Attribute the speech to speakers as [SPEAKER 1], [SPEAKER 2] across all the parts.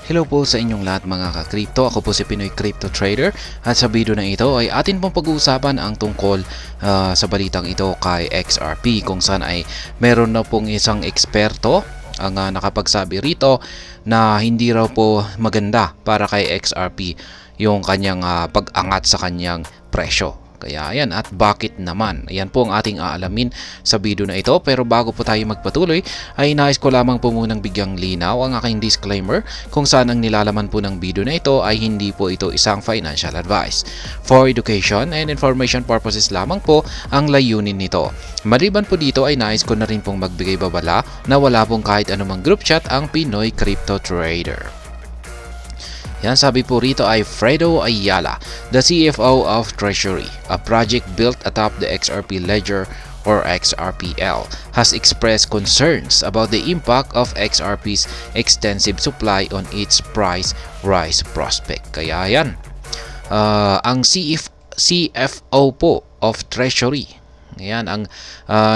[SPEAKER 1] Hello po sa inyong lahat mga ka-crypto. Ako po si Pinoy Crypto Trader at sa video na ito ay atin pong pag-uusapan ang tungkol sa balitang ito kay XRP kung saan ay meron na pong isang eksperto ang nakapagsabi rito na hindi raw po maganda para kay XRP yung kanyang pag-angat sa kanyang presyo. Kaya ayan, at bakit naman? Ayan po ang ating aalamin sa video na ito. Pero bago po tayo magpatuloy ay nais ko lamang po munang bigyang linaw ang aking disclaimer kung saan ang nilalaman po ng video na ito ay hindi po ito isang financial advice. For education and information purposes lamang po ang layunin nito. Maliban po dito ay nais ko na rin pong magbigay babala na wala pong kahit anumang group chat ang Pinoy Crypto Trader. Yan, sabi po rito ay Fredo Ayala, the CFO of Treasury, a project built atop the XRP Ledger or XRPL, has expressed concerns about the impact of XRP's extensive supply on its price rise prospect. Kaya yan, ang CFO po of Treasury, yan ang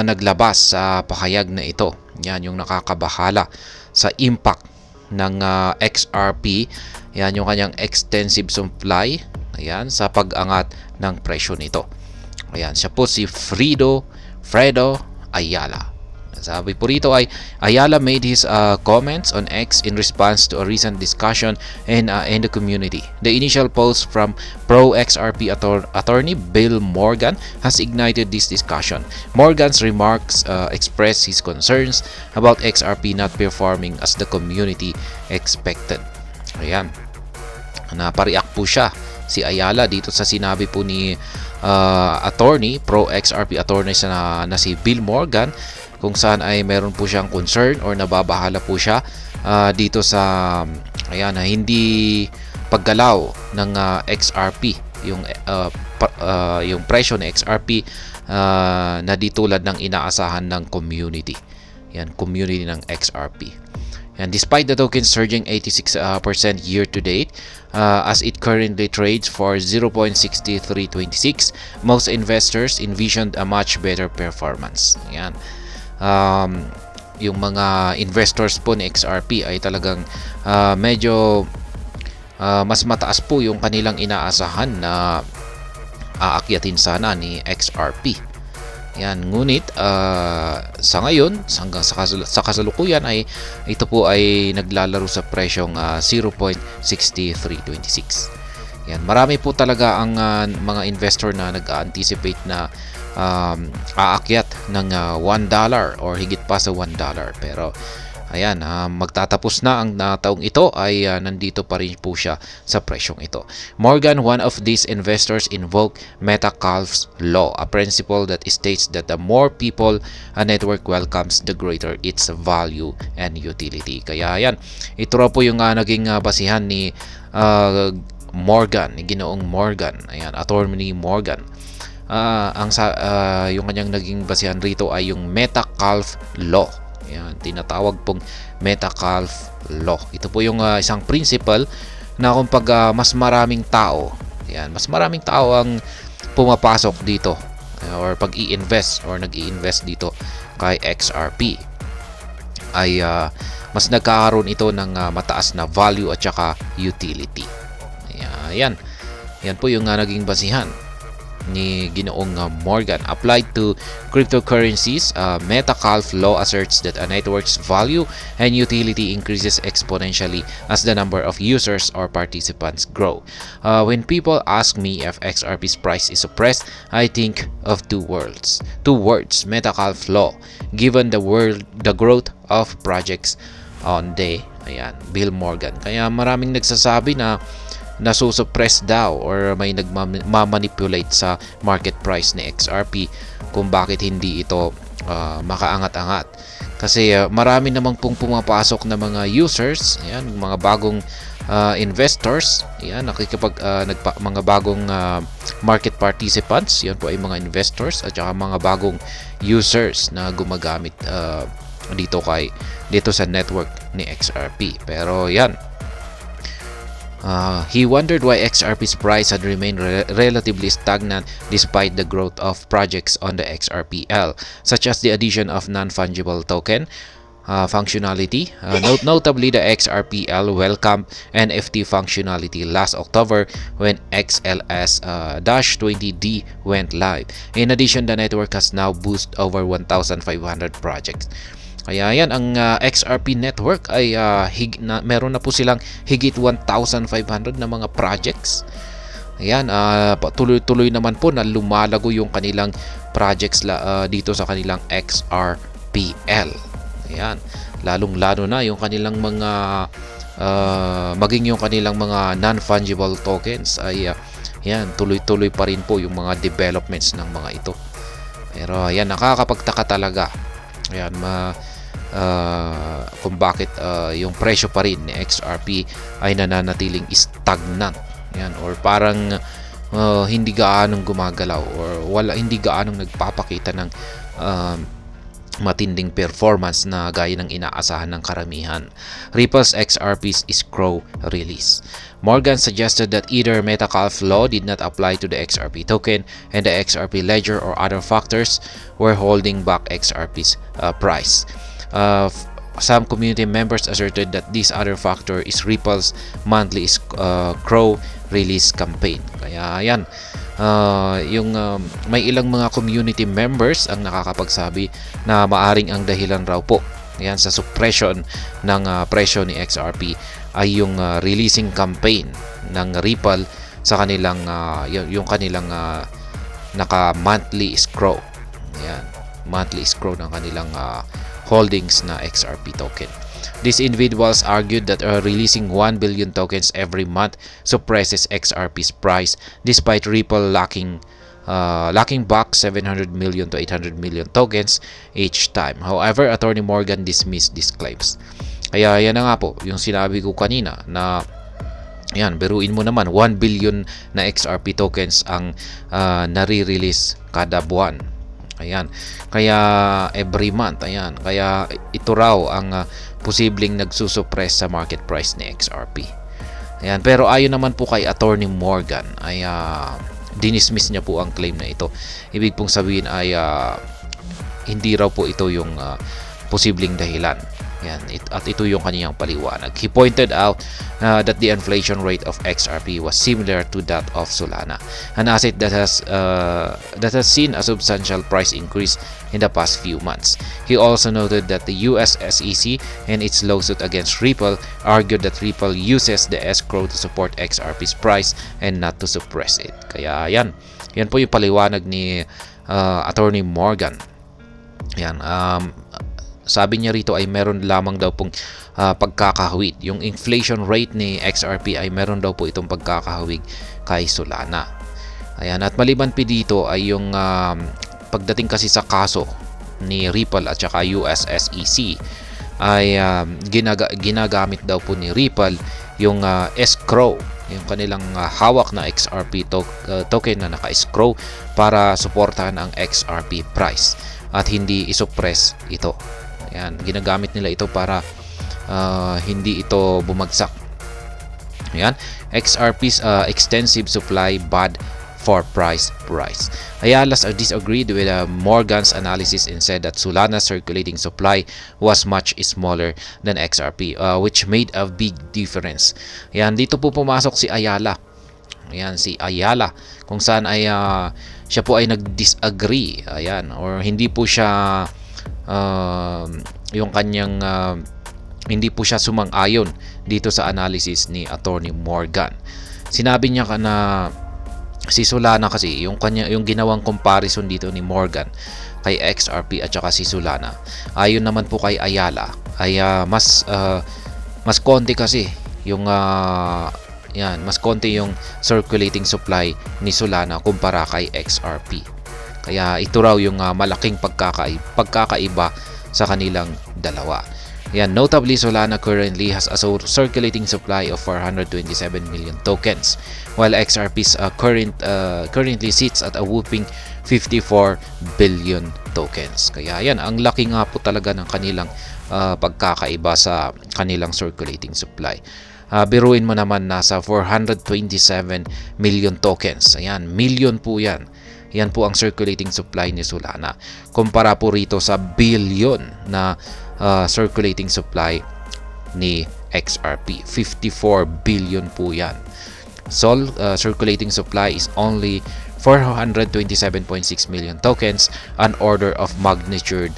[SPEAKER 1] naglabas sa pahayag na ito. Yan yung nakakabahala sa impact ng XRP. Yan yung kanyang extensive supply, ayan, sa pag-angat ng presyo nito. Ayan, siya po si Fredo Ayala. Sabi po rito ay Ayala made his comments on X in response to a recent discussion in the community. The initial post from pro-XRP attorney Bill Morgan has ignited this discussion. Morgan's remarks express his concerns about XRP not performing as the community expected. Ayan, napariak po siya si Ayala dito sa sinabi po ni attorney, pro-XRP attorney na si Bill Morgan, kung saan ay meron po siyang concern or nababahala po siya dito sa ayan, hindi paggalaw ng XRP, yung presyo ng XRP na di tulad ng inaasahan ng community. Yan, community ng XRP. And despite the token surging 86% year to date, as it currently trades for 0.6326, most investors envisioned a much better performance. Yan. Yung mga investors po ni XRP ay talagang medyo mas mataas po yung kanilang inaasahan na aakyatin sana ni XRP. Yan, ngunit sa ngayon, hanggang sa kasalukuyan ay ito po ay naglalaro sa presyong 0.6326. Yan, marami po talaga ang mga investor na nag-anticipate na aakyat ng $1 or higit pa sa $1. Pero ayan, magtatapos na ang taong ito ay nandito pa rin po siya sa presyong ito. Morgan, one of these investors, invoked Metcalfe's law, a principle that states that the more people a network welcomes, the greater its value and utility. Kaya yan, ito raw po yung naging basihan ni Morgan, ni Ginoong Morgan. Ayan, attorney Morgan. Yung kanyang naging basihan rito ay yung Metcalfe law. Yan, tinatawag pong Metcalfe law. Ito po yung isang principle na kung mas maraming tao, yan, mas maraming tao ang pumapasok dito or pag-i-invest or nag-i-invest dito kay XRP, ay mas nagkakaroon ito ng mataas na value at saka utility. Ayan. Yan po yung naging basihan ni Ginoong Morgan. Applied to cryptocurrencies, Metcalfe law asserts that a network's value and utility increases exponentially as the number of users or participants grow. When people ask me if XRP's price is suppressed, I think of two words, Metcalfe law, given the growth of projects on day. Ayan, Bill Morgan. Kaya maraming nagsasabi na nasusuppress daw or may nagmamanipulate sa market price ni XRP kung bakit hindi ito makaangat-angat. Kasi marami namang pong pumapasok na mga users, ayan, mga bagong investors, ayan, mga bagong market participants, yan po ay mga investors at saka mga bagong users na gumagamit dito sa network ni XRP. Pero yan, he wondered why XRP's price had remained relatively stagnant despite the growth of projects on the XRPL, such as the addition of non-fungible token, functionality. Notably, the XRPL welcomed NFT functionality last October when XLS-20D went live. In addition, the network has now boosted over 1,500 projects. Kaya yan, ang XRP network ay meron na po silang higit 1,500 na mga projects. Ayan, tuloy-tuloy naman po na lumalago yung kanilang projects dito sa kanilang XRPL. Ayan, lalong-lalo na yung kanilang mga maging yung kanilang mga non-fungible tokens ay yan, tuloy-tuloy pa rin po yung mga developments ng mga ito. Pero ayan, nakakapagtaka talaga. Ayan, kung bakit yung presyo pa rin ni XRP ay nananatiling stagnant. Ayan, or parang hindi gaanong gumagalaw or hindi gaanong nagpapakita ng matinding performance na gaya ng inaasahan ng karamihan. Ripple's XRP's escrow release. Morgan suggested that either Metcalfe law did not apply to the XRP token and the XRP ledger or other factors were holding back XRP's price. Some community members asserted that this other factor is Ripple's monthly escrow release campaign. Kaya yan, may ilang mga community members ang nakakapagsabi na maaring ang dahilan raw po yan sa suppression ng presyo ni XRP ay yung releasing campaign ng Ripple sa kanilang yung kanilang naka monthly escrow. Yan, monthly escrow ng kanilang holdings na XRP token. These individuals argued that releasing 1 billion tokens every month suppresses XRP's price despite Ripple lacking back 700 million to 800 million tokens each time. However, Attorney Morgan dismissed these claims. Kaya yan na nga po yung sinabi ko kanina na yan, beruin mo naman 1 billion na XRP tokens ang nare-release kada buwan. Ayan. Kaya every month, ayan. Kaya ito raw ang posibleng nagsusuppress sa market price ni XRP. Ayan, pero ayon naman po kay Attorney Morgan ay dinismiss niya po ang claim na ito. Ibig pong sabihin ay hindi raw po ito yung posibleng dahilan. Yan, at ito yung kaniyang paliwanag. He pointed out that the inflation rate of XRP was similar to that of Solana, an asset that has seen a substantial price increase in the past few months. He also noted that the US SEC and its lawsuit against Ripple argued that Ripple uses the escrow to support XRP's price and not to suppress it. Kaya yan po yung paliwanag ni Attorney Morgan. Yan, sabi niya rito ay meron lamang daw pong pagkakahawig. Yung inflation rate ni XRP ay meron daw po itong pagkakahawig kay Solana. Ayan, at maliban pa dito ay yung pagdating kasi sa kaso ni Ripple at saka US SEC ay ginagamit daw po ni Ripple yung escrow, yung kanilang hawak na XRP token na naka-escrow para suportahan ang XRP price at hindi isuppress ito. Ayan, ginagamit nila ito para hindi ito bumagsak. Ayan, XRP's extensive supply bad for price. Ayala disagreed with Morgan's analysis and said that Solana's circulating supply was much smaller than XRP, which made a big difference. Ayan, dito po pumasok si Ayala. Ayan, si Ayala, kung saan ay siya po ay nag-disagree. Ayan, or hindi po siya yung kanyang hindi po siya sumang-ayon dito sa analysis ni Attorney Morgan. Sinabi niya na si Solana kasi yung ginawang comparison dito ni Morgan kay XRP at saka si Solana. Ayon naman po kay Ayala ay mas konti kasi yung mas konti yung circulating supply ni Solana kumpara kay XRP. Kaya ito raw yung malaking pagkakaiba sa kanilang dalawa. Yan, notably Solana currently has a circulating supply of 427 million tokens, while XRP's currently sits at a whopping 54 billion tokens. Kaya yan, ang laki nga po talaga ng kanilang pagkakaiba sa kanilang circulating supply. Biruin mo naman, nasa 427 million tokens. Ayan, million po yan. Yan po ang circulating supply ni Solana. Kumpara po rito sa billion na circulating supply ni XRP. 54 billion po yan. SOL circulating supply is only 427.6 million tokens, an order of magnitude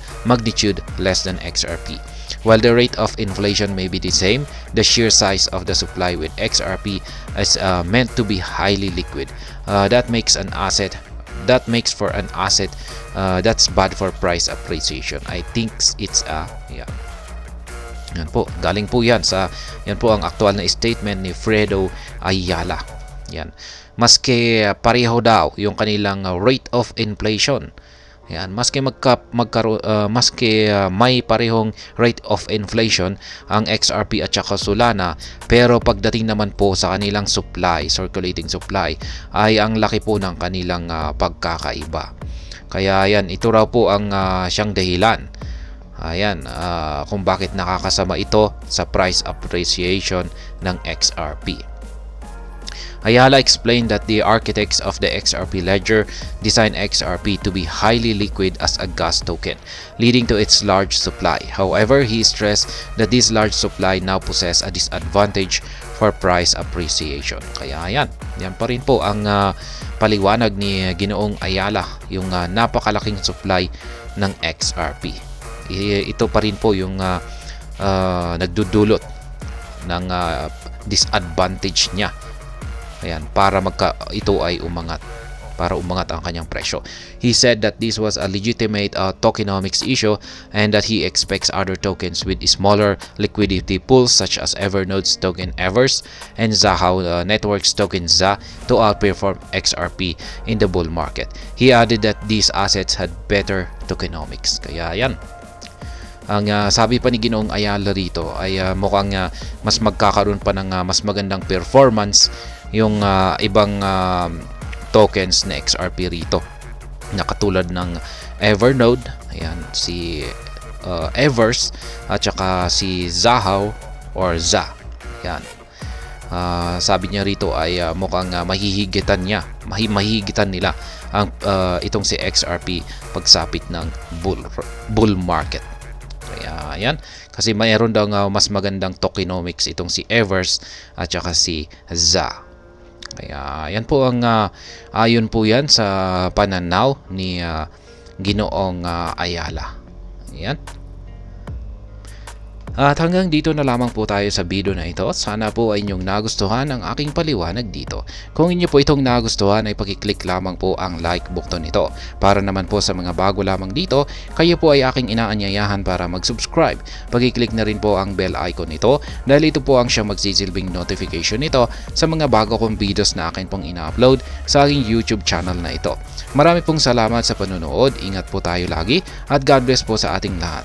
[SPEAKER 1] less than XRP. While the rate of inflation may be the same, the sheer size of the supply with XRP is meant to be highly liquid. That makes for an asset that's bad for price appreciation. I think it's yan po, galing po yan po ang aktual na statement ni Fredo Ayala. Yan. Maski pareho daw yung kanilang rate of inflation. Yan, maski may parehong rate of inflation ang XRP at saka Solana, pero pagdating naman po sa kanilang supply, circulating supply, ay ang laki po ng kanilang pagkakaiba. Kaya yan, ito raw po ang siyang dahilan. Ayan, kung bakit nakakasama ito sa price appreciation ng XRP. Ayala explained that the architects of the XRP ledger designed XRP to be highly liquid as a gas token, leading to its large supply. However, he stressed that this large supply now possess a disadvantage for price appreciation. Kaya yan pa rin po ang paliwanag ni Ginoong Ayala, yung napakalaking supply ng XRP. Ito pa rin po yung nagdudulot ng disadvantage niya. Ayan, ito ay umangat ang kanyang presyo. He said that this was a legitimate tokenomics issue and that he expects other tokens with smaller liquidity pools such as Evernode's token Evers and Zahao Network's token ZA to outperform XRP in the bull market. He added that these assets had better tokenomics. Kaya yan. Ang sabi pa ni Ginoong Ayala rito ay mukhang mas magkakaroon pa ng mas magandang performance yung ibang tokens na XRP rito, na katulad ng Evernode, ayan, si Evers at saka si Zahao or ZA. Ayan. Sabi niya rito ay mukhang mahihigitan nila ang itong si XRP pagsapit ng bull market. Kaya yan, kasi mayroon daw mas magandang tokenomics itong si Evers at saka si ZA. Kaya yan po ang ayon po yan sa pananaw ni Ginoong Ayala. Ayan. At hanggang dito na lamang po tayo sa video na ito. Sana po ay inyong nagustuhan ang aking paliwanag dito. Kung inyo po itong nagustuhan ay pakiclick lamang po ang like button nito. Para naman po sa mga bago lamang dito, kayo po ay aking inaanyayahan para mag-subscribe. Pakiclick na rin po ang bell icon nito dahil ito po ang siyang magsisilbing notification nito sa mga bago kong videos na akin pong ina-upload sa aking YouTube channel na ito. Marami pong salamat sa panonood. Ingat po tayo lagi at God bless po sa ating lahat.